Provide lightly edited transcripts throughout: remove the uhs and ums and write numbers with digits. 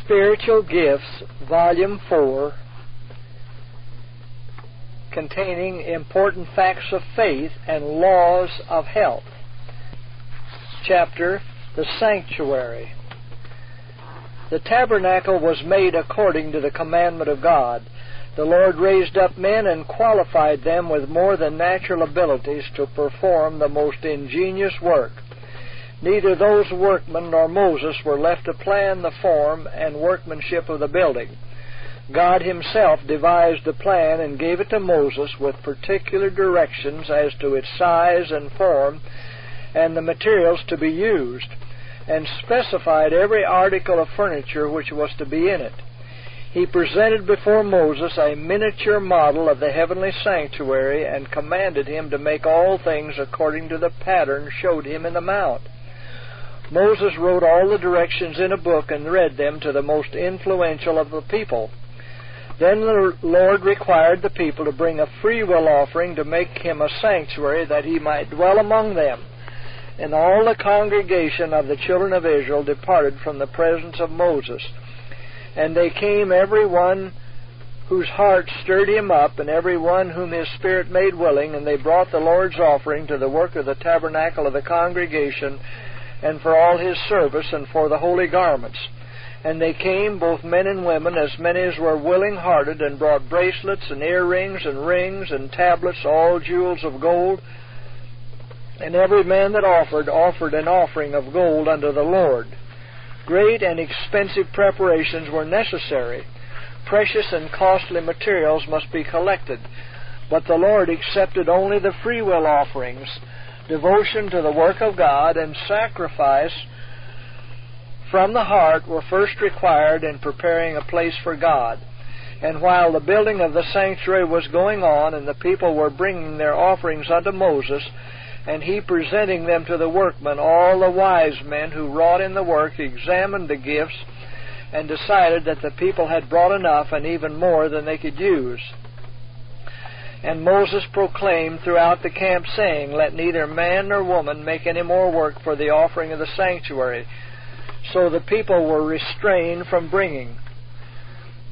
Spiritual Gifts, Volume 4, containing important facts of faith and laws of health. Chapter, The Sanctuary. The tabernacle was made according to the commandment of God. The Lord raised up men and qualified them with more than natural abilities to perform the most ingenious work. Neither those workmen nor Moses were left to plan the form and workmanship of the building. God himself devised the plan and gave it to Moses with particular directions as to its size and form and the materials to be used, and specified every article of furniture which was to be in it. He presented before Moses a miniature model of the heavenly sanctuary and commanded him to make all things according to the pattern showed him in the mount. Moses wrote all the directions in a book and read them to the most influential of the people. Then the Lord required the people to bring a freewill offering to make him a sanctuary that he might dwell among them. And all the congregation of the children of Israel departed from the presence of Moses. And they came, every one whose heart stirred him up, and every one whom his spirit made willing, and they brought the Lord's offering to the work of the tabernacle of the congregation, and for all his service, and for the holy garments. And they came, both men and women, as many as were willing-hearted, and brought bracelets, and earrings, and rings, and tablets, all jewels of gold. And every man that offered an offering of gold unto the Lord. Great and expensive preparations were necessary. Precious and costly materials must be collected. But the Lord accepted only the freewill offerings. Devotion to the work of God and sacrifice from the heart were first required in preparing a place for God. And while the building of the sanctuary was going on, and the people were bringing their offerings unto Moses, and he presenting them to the workmen, all the wise men who wrought in the work examined the gifts and decided that the people had brought enough and even more than they could use. And Moses proclaimed throughout the camp, saying, Let neither man nor woman make any more work for the offering of the sanctuary. So the people were restrained from bringing.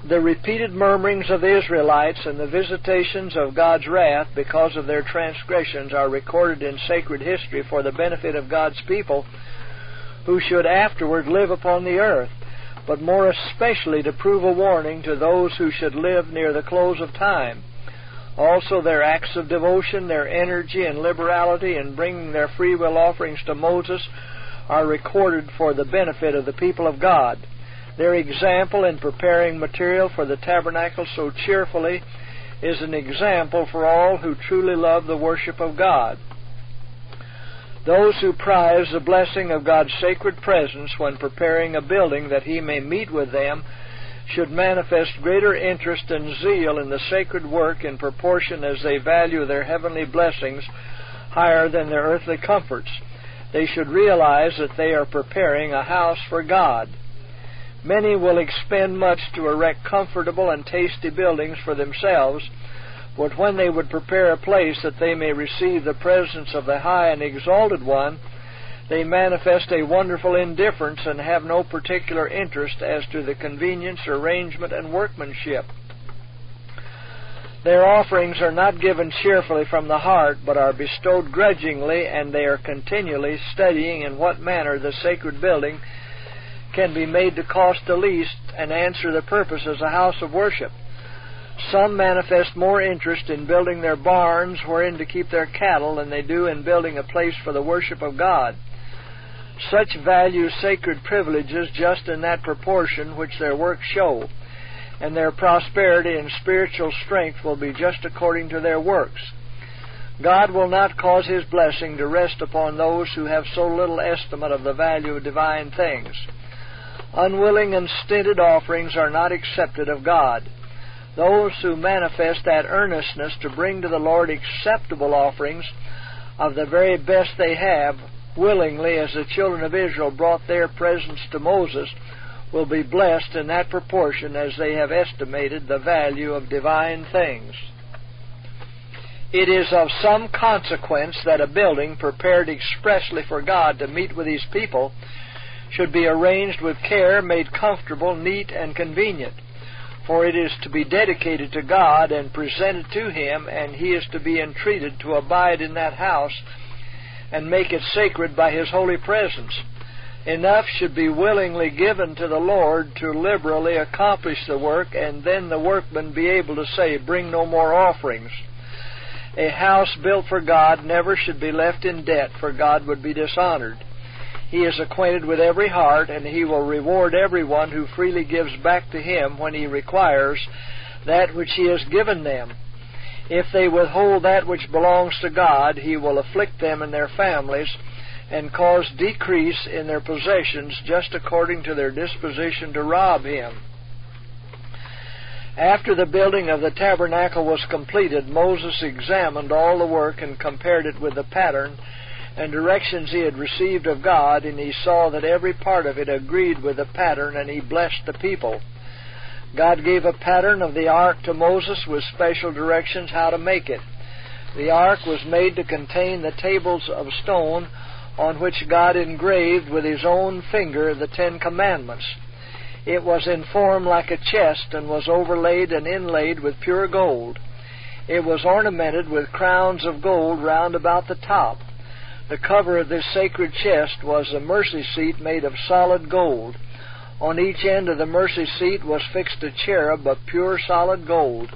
The repeated murmurings of the Israelites and the visitations of God's wrath because of their transgressions are recorded in sacred history for the benefit of God's people who should afterward live upon the earth, but more especially to prove a warning to those who should live near the close of time. Also their acts of devotion, their energy and liberality in bringing their freewill offerings to Moses are recorded for the benefit of the people of God. Their example in preparing material for the tabernacle so cheerfully is an example for all who truly love the worship of God. Those who prize the blessing of God's sacred presence when preparing a building that he may meet with them should manifest greater interest and zeal in the sacred work in proportion as they value their heavenly blessings higher than their earthly comforts. They should realize that they are preparing a house for God. Many will expend much to erect comfortable and tasty buildings for themselves, but when they would prepare a place that they may receive the presence of the high and exalted one, they manifest a wonderful indifference and have no particular interest as to the convenience, arrangement, and workmanship. Their offerings are not given cheerfully from the heart, but are bestowed grudgingly, and they are continually studying in what manner the sacred building can be made to cost the least and answer the purpose as a house of worship. Some manifest more interest in building their barns wherein to keep their cattle than they do in building a place for the worship of God. Such value sacred privileges just in that proportion which their works show, and their prosperity and spiritual strength will be just according to their works. God will not cause his blessing to rest upon those who have so little estimate of the value of divine things. Unwilling and stinted offerings are not accepted of God. Those who manifest that earnestness to bring to the Lord acceptable offerings of the very best they have, willingly as the children of Israel brought their presents to Moses, will be blessed in that proportion as they have estimated the value of divine things. It is of some consequence that a building prepared expressly for God to meet with his people should be arranged with care, made comfortable, neat, and convenient. For it is to be dedicated to God and presented to Him, and He is to be entreated to abide in that house and make it sacred by His holy presence. Enough should be willingly given to the Lord to liberally accomplish the work, and then the workman be able to say, "Bring no more offerings." A house built for God never should be left in debt, for God would be dishonored. He is acquainted with every heart, and He will reward everyone who freely gives back to Him when he requires that which He has given them. If they withhold that which belongs to God, He will afflict them and their families and cause decrease in their possessions just according to their disposition to rob Him. After the building of the tabernacle was completed, Moses examined all the work and compared it with the pattern and directions he had received of God, and he saw that every part of it agreed with the pattern, and he blessed the people. God gave a pattern of the ark to Moses with special directions how to make it. The ark was made to contain the tables of stone on which God engraved with His own finger the 10 Commandments. It was in form like a chest and was overlaid and inlaid with pure gold. It was ornamented with crowns of gold round about the top. The cover of this sacred chest was a mercy seat made of solid gold. On each end of the mercy seat was fixed a cherub of pure solid gold.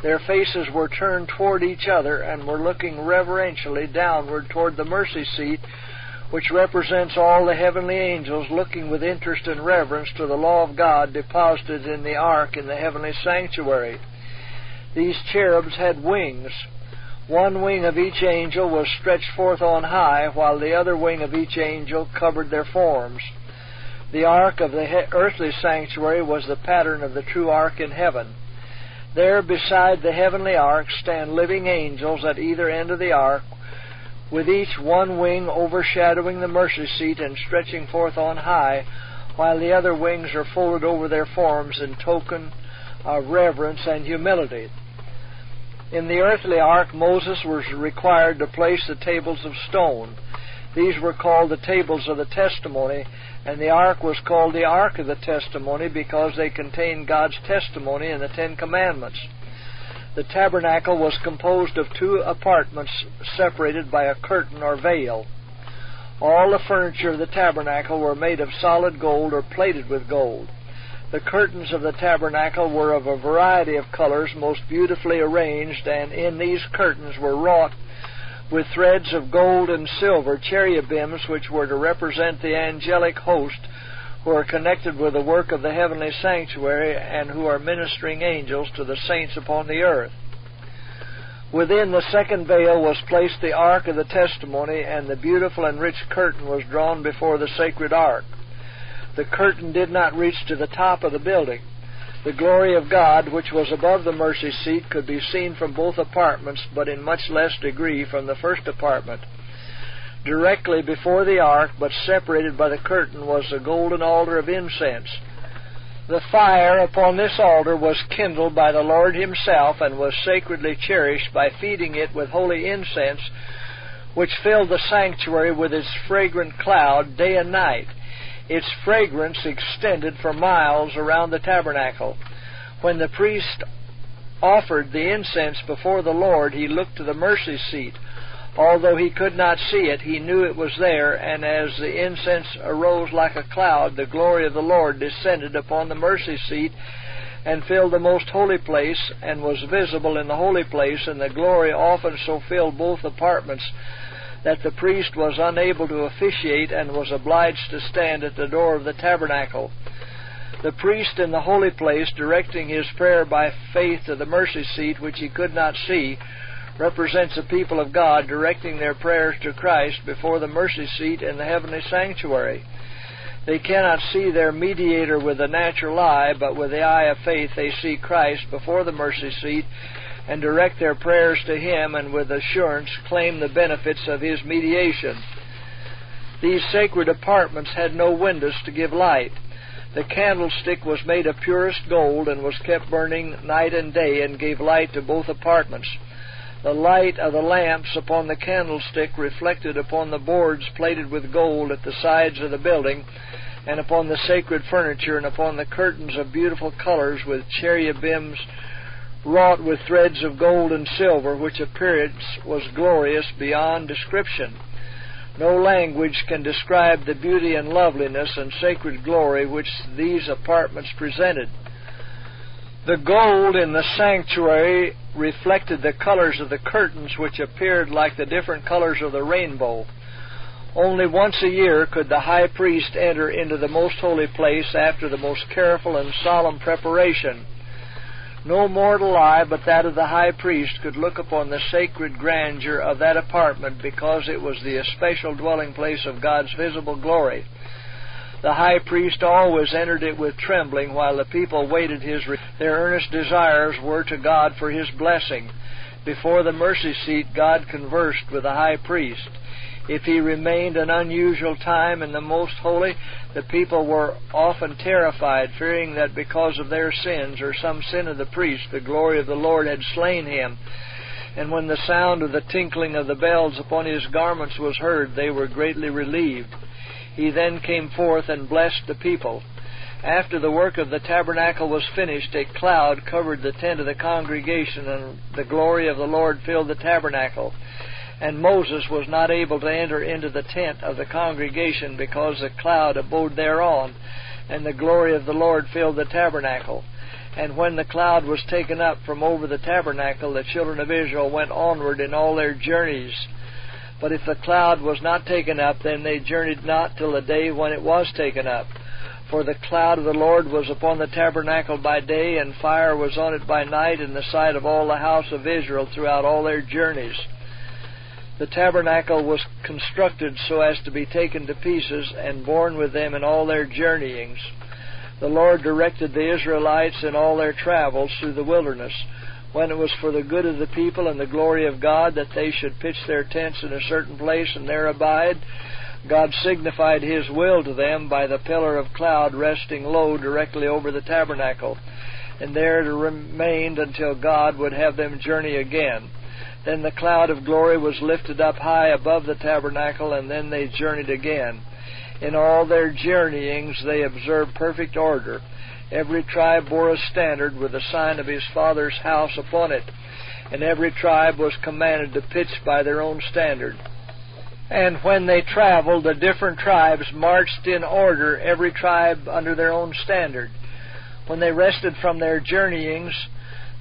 Their faces were turned toward each other and were looking reverentially downward toward the mercy seat, which represents all the heavenly angels looking with interest and reverence to the law of God deposited in the ark in the heavenly sanctuary. These cherubs had wings. One wing of each angel was stretched forth on high, while the other wing of each angel covered their forms. The ark of the earthly sanctuary was the pattern of the true ark in heaven. There beside the heavenly ark stand living angels at either end of the ark, with each one wing overshadowing the mercy seat and stretching forth on high, while the other wings are folded over their forms in token of reverence and humility. In the earthly ark, Moses was required to place the tables of stone. These were called the tables of the testimony, and the ark was called the ark of the testimony because they contained God's testimony in the 10 Commandments. The tabernacle was composed of 2 apartments separated by a curtain or veil. All the furniture of the tabernacle were made of solid gold or plated with gold. The curtains of the tabernacle were of a variety of colors, most beautifully arranged, and in these curtains were wrought with threads of gold and silver cherubims, which were to represent the angelic host who are connected with the work of the heavenly sanctuary and who are ministering angels to the saints upon the earth. Within the second veil was placed the ark of the testimony, and the beautiful and rich curtain was drawn before the sacred ark. The curtain did not reach to the top of the building. The glory of God, which was above the mercy seat, could be seen from both apartments, but in much less degree from the first apartment. Directly before the ark, but separated by the curtain, was the golden altar of incense. The fire upon this altar was kindled by the Lord Himself and was sacredly cherished by feeding it with holy incense, which filled the sanctuary with its fragrant cloud day and night. Its fragrance extended for miles around the tabernacle. When the priest offered the incense before the Lord, he looked to the mercy seat. Although he could not see it, he knew it was there, and as the incense arose like a cloud, the glory of the Lord descended upon the mercy seat and filled the most holy place, and was visible in the holy place, and the glory often so filled both apartments that the priest was unable to officiate and was obliged to stand at the door of the tabernacle. The priest in the holy place, directing his prayer by faith to the mercy seat, which he could not see, represents the people of God directing their prayers to Christ before the mercy seat in the heavenly sanctuary. They cannot see their mediator with the natural eye, but with the eye of faith they see Christ before the mercy seat and direct their prayers to Him, and with assurance claim the benefits of His mediation. These sacred apartments had no windows to give light. The candlestick was made of purest gold and was kept burning night and day and gave light to both apartments. The light of the lamps upon the candlestick reflected upon the boards plated with gold at the sides of the building, and upon the sacred furniture, and upon the curtains of beautiful colors with cherubims wrought with threads of gold and silver, which appearance was glorious beyond description. No language can describe the beauty and loveliness and sacred glory which these apartments presented. The gold in the sanctuary reflected the colors of the curtains, which appeared like the different colors of the rainbow. Only once a year could the high priest enter into the most holy place after the most careful and solemn preparation. No mortal eye but that of the high priest could look upon the sacred grandeur of that apartment, because it was the especial dwelling place of God's visible glory. The high priest always entered it with trembling, while the people waited their earnest desires were to God for His blessing. Before the mercy seat, God conversed with the high priest. If he remained an unusual time in the most holy, the people were often terrified, fearing that because of their sins or some sin of the priest, the glory of the Lord had slain him. And when the sound of the tinkling of the bells upon his garments was heard, they were greatly relieved. He then came forth and blessed the people. After the work of the tabernacle was finished, a cloud covered the tent of the congregation, and the glory of the Lord filled the tabernacle. And Moses was not able to enter into the tent of the congregation, because the cloud abode thereon, and the glory of the Lord filled the tabernacle. And when the cloud was taken up from over the tabernacle, the children of Israel went onward in all their journeys. But if the cloud was not taken up, then they journeyed not till the day when it was taken up. For the cloud of the Lord was upon the tabernacle by day, and fire was on it by night, in the sight of all the house of Israel throughout all their journeys. The tabernacle was constructed so as to be taken to pieces and borne with them in all their journeyings. The Lord directed the Israelites in all their travels through the wilderness, when it was for the good of the people and the glory of God that they should pitch their tents in a certain place and there abide. God signified His will to them by the pillar of cloud resting low directly over the tabernacle, and there it remained until God would have them journey again. Then the cloud of glory was lifted up high above the tabernacle, and then they journeyed again. In all their journeyings they observed perfect order. Every tribe bore a standard with the sign of his father's house upon it, and every tribe was commanded to pitch by their own standard. And when they traveled, the different tribes marched in order, every tribe under their own standard. When they rested from their journeyings,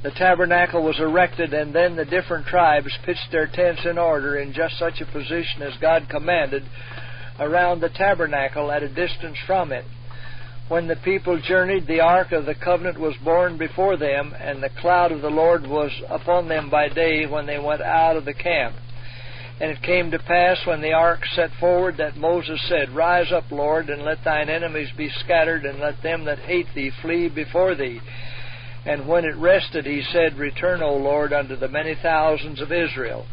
the tabernacle was erected, and then the different tribes pitched their tents in order in just such a position as God commanded, around the tabernacle at a distance from it. When the people journeyed, the ark of the covenant was borne before them, and the cloud of the Lord was upon them by day when they went out of the camp. And it came to pass, when the ark set forward, that Moses said, Rise up, Lord, and let thine enemies be scattered, and let them that hate thee flee before thee. And when it rested, he said, Return, O Lord, unto the many thousands of Israel.